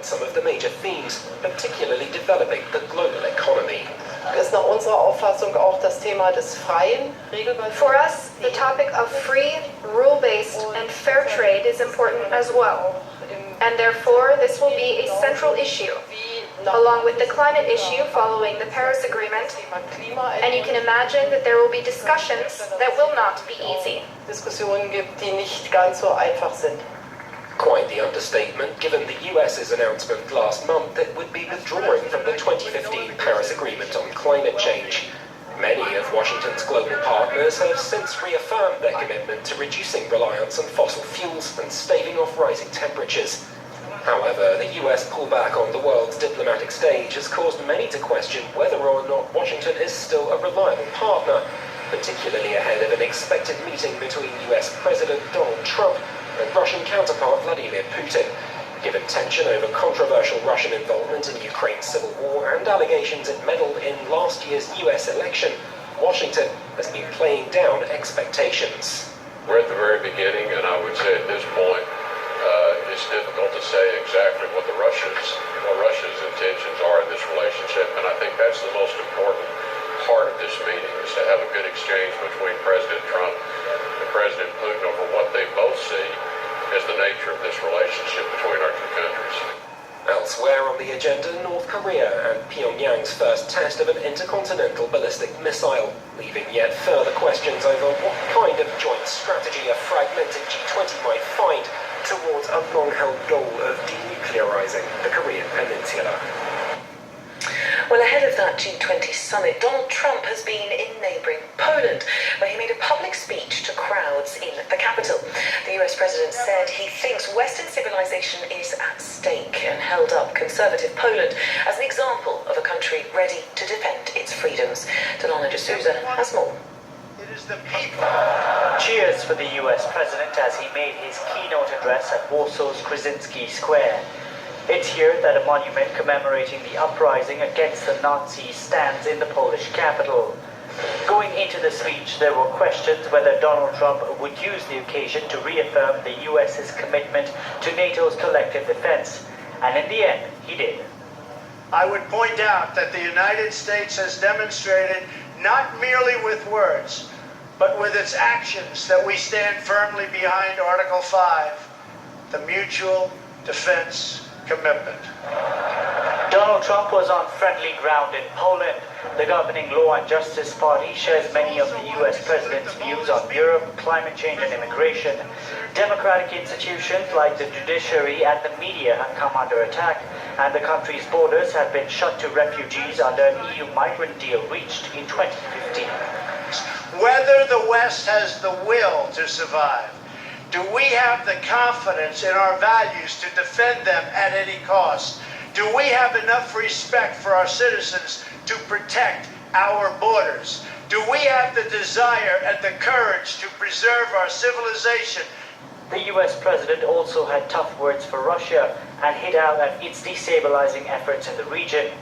some of the major themes, particularly developing the global economy. Ist nach unserer Auffassung auch das Thema des freien, regelbasierten. For us, the topic of free, rule-based, and fair trade is important as well. And therefore, this will be a central issue, along with the climate issue following the Paris Agreement. And you can imagine that there will be discussions that will not be easy. Diskussionen gibt, die nicht ganz so einfach sind. Quite the understatement, given the US's announcement last month that it would be withdrawing from the 2015 Paris Agreement on climate change. Many of Washington's global partners have since reaffirmed their commitment to reducing reliance on fossil fuels and staving off rising temperatures. However, the US pullback on the world's diplomatic stage has caused many to question whether or not Washington is still a reliable partner, particularly ahead of an expected meeting between US President Donald Trump and Russian counterpart Vladimir Putin. Given tension over controversial Russian involvement in Ukraine's civil war and allegations it meddled in last year's US election, Washington has been playing down expectations. We're at the very beginning, and I would say at this point, it's difficult to say exactly what Russia's intentions are in this relationship, and I think that's the most important part of this meeting, is to have a good exchange between President Trump and President Putin over what they both see as the nature of this relationship between our two countries. Elsewhere on the agenda, North Korea and Pyongyang's first test of an intercontinental ballistic missile, leaving yet further questions over what kind of joint strategy a fragmented G20 might find towards a long-held goal of denuclearizing the Korean Peninsula. Well, ahead of that G20 summit, Donald Trump has been in neighbouring Poland, where he made a public speech to crowds in the capital. The US president said he thinks Western civilization is at stake and held up conservative Poland as an example of a country ready to defend its freedoms. Delano D'Souza has more. It is the people. Cheers for the US president as he made his keynote address at Warsaw's Krasinski Square. It's here that a monument commemorating the uprising against the Nazis stands in the Polish capital. Going into the speech, there were questions whether Donald Trump would use the occasion to reaffirm the US's commitment to NATO's collective defense. And in the end, he did. I would point out that the United States has demonstrated, not merely with words, but with its actions, that we stand firmly behind Article 5, the mutual defense commitment. Donald Trump was on friendly ground in Poland. The governing Law and Justice Party shares many of the US president's views on Europe, climate change and immigration. Democratic institutions like the judiciary and the media have come under attack, and the country's borders have been shut to refugees under an EU migrant deal reached in 2015. Whether the West has the will to survive, do we have the confidence in our values to defend them at any cost? Do we have enough respect for our citizens to protect our borders? Do we have the desire and the courage to preserve our civilization? The US president also had tough words for Russia and hit out at its destabilizing efforts in the region.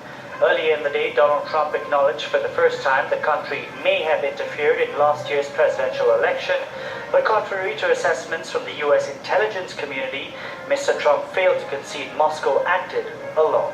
Earlier in the day, Donald Trump acknowledged for the first time the country may have interfered in last year's presidential election, but contrary to assessments from the US intelligence community, Mr. Trump failed to concede Moscow acted alone.